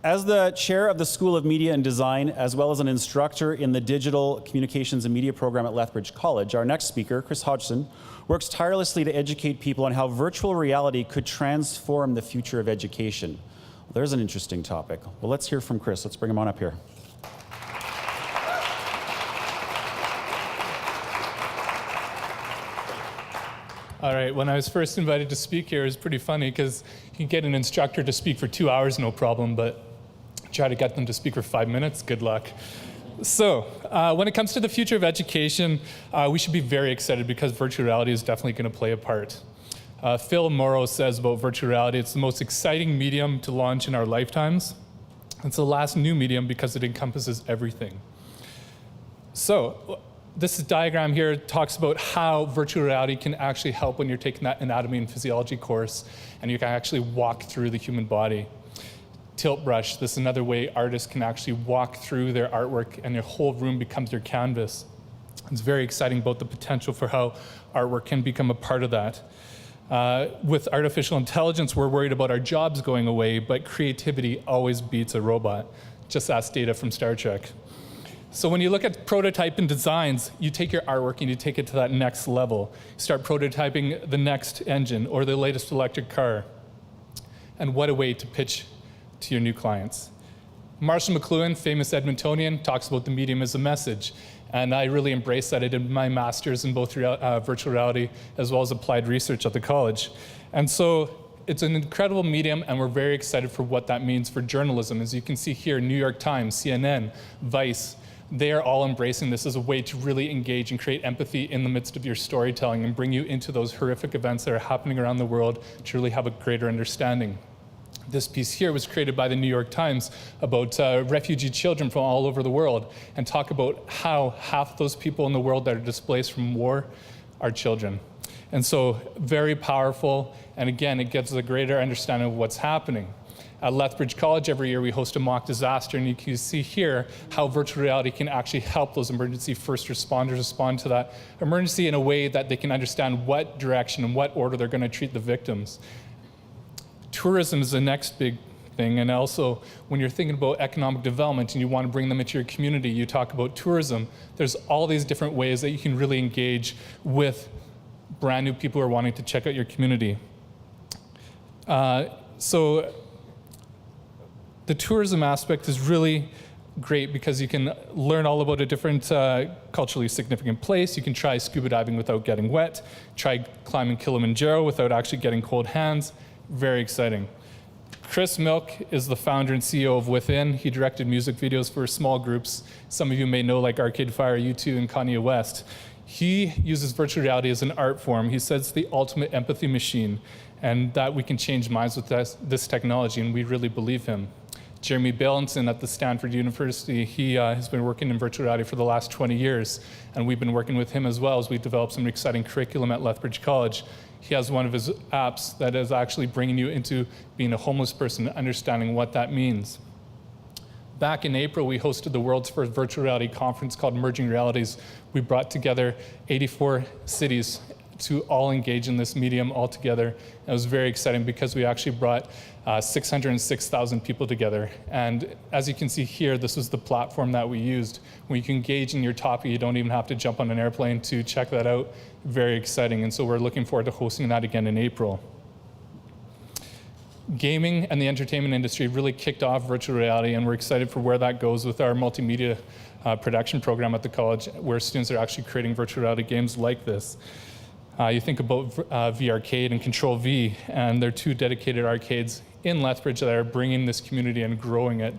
As the chair of the School of Media and Design, as well as an instructor in the Digital Communications and Media program at Lethbridge College, our next speaker, Kris Hodgson, works tirelessly to educate people on how virtual reality could transform the future of education. Well, there's an interesting topic. Well, let's hear from Kris. Let's bring him on up here. All right, when I was first invited to speak here, it was pretty funny because you can get an instructor to speak for 2 hours, no problem, but try to get them to speak for 5 minutes, good luck. So, when it comes to the future of education, we should be very excited because virtual reality is definitely going to play a part. Phil Morrow says about virtual reality, it's the most exciting medium to launch in our lifetimes. It's the last new medium because it encompasses everything. So, this diagram here talks about how virtual reality can actually help when you're taking that anatomy and physiology course and you can actually walk through the human body. Tilt brush, this is another way artists can actually walk through their artwork and their whole room becomes their canvas. It's very exciting about the potential for how artwork can become a part of that. With artificial intelligence, we're worried about our jobs going away, but creativity always beats a robot. Just ask Data from Star Trek. So when you look at prototype and designs, you take your artwork and you take it to that next level. You start prototyping the next engine or the latest electric car. And what a way to pitch to your new clients. Marshall McLuhan, famous Edmontonian, talks about the medium as a message. And I really embrace that. I did my master's in both virtual reality as well as applied research at the college. And so it's an incredible medium, and we're very excited for what that means for journalism. As you can see here, New York Times, CNN, Vice, they are all embracing this as a way to really engage and create empathy in the midst of your storytelling and bring you into those horrific events that are happening around the world to really have a greater understanding. This piece here was created by the New York Times about refugee children from all over the world and talk about how half those people in the world that are displaced from war are children. And so very powerful, and again, it gives a greater understanding of what's happening. At Lethbridge College every year we host a mock disaster, and you can see here how virtual reality can actually help those emergency first responders respond to that emergency in a way that they can understand what direction and what order they're going to treat the victims. Tourism is the next big thing, and also when you're thinking about economic development and you want to bring them into your community, you talk about tourism. There's all these different ways that you can really engage with brand new people who are wanting to check out your community. So the tourism aspect is really great because you can learn all about a different culturally significant place. You can try scuba diving without getting wet, try climbing Kilimanjaro without actually getting cold hands. Very exciting. Chris Milk is the founder and CEO of Within. He directed music videos for small groups. Some of you may know like Arcade Fire, U2, and Kanye West. He uses virtual reality as an art form. He says it's the ultimate empathy machine and that we can change minds with this technology, and we really believe him. Jeremy Bailenson at the Stanford University, he has been working in virtual reality for the last 20 years, and we've been working with him as well as we developed some exciting curriculum at Lethbridge College. He has one of his apps that is actually bringing you into being a homeless person, understanding what that means. Back in April, we hosted the world's first virtual reality conference called Merging Realities. We brought together 84 cities to all engage in this medium all together. It was very exciting because we actually brought 606,000 people together. And as you can see here, this was the platform that we used. When you can engage in your topic, you don't even have to jump on an airplane to check that out. Very exciting, and so we're looking forward to hosting that again in April. Gaming and the entertainment industry really kicked off virtual reality, and we're excited for where that goes with our multimedia production program at the college, where students are actually creating virtual reality games like this. You think about VArcade and Control V, and they're two dedicated arcades in Lethbridge that are bringing this community and growing it.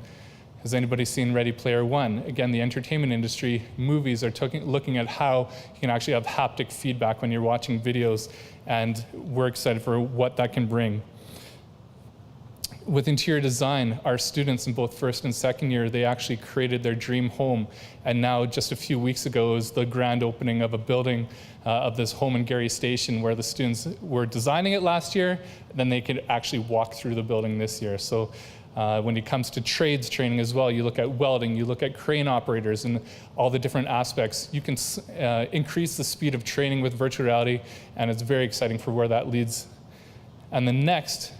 Has anybody seen Ready Player One? Again, the entertainment industry, movies are looking at how you can actually have haptic feedback when you're watching videos, and we're excited for what that can bring. With interior design, our students in both first and second year, they actually created their dream home. And now, just a few weeks ago, was the grand opening of a building of this home in Gary Station where the students were designing it last year, then they could actually walk through the building this year. So when it comes to trades training as well, you look at welding, you look at crane operators and all the different aspects. You can increase the speed of training with virtual reality, and it's very exciting for where that leads. And the next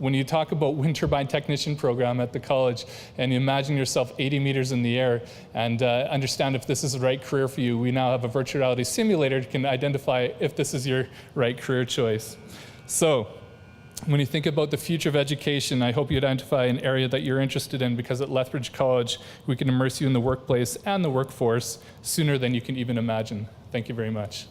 when you talk about wind turbine technician program at the college and you imagine yourself 80 meters in the air and understand if this is the right career for you, we now have a virtual reality simulator that can identify if this is your right career choice. So when you think about the future of education, I hope you identify an area that you're interested in, because at Lethbridge College, we can immerse you in the workplace and the workforce sooner than you can even imagine. Thank you very much.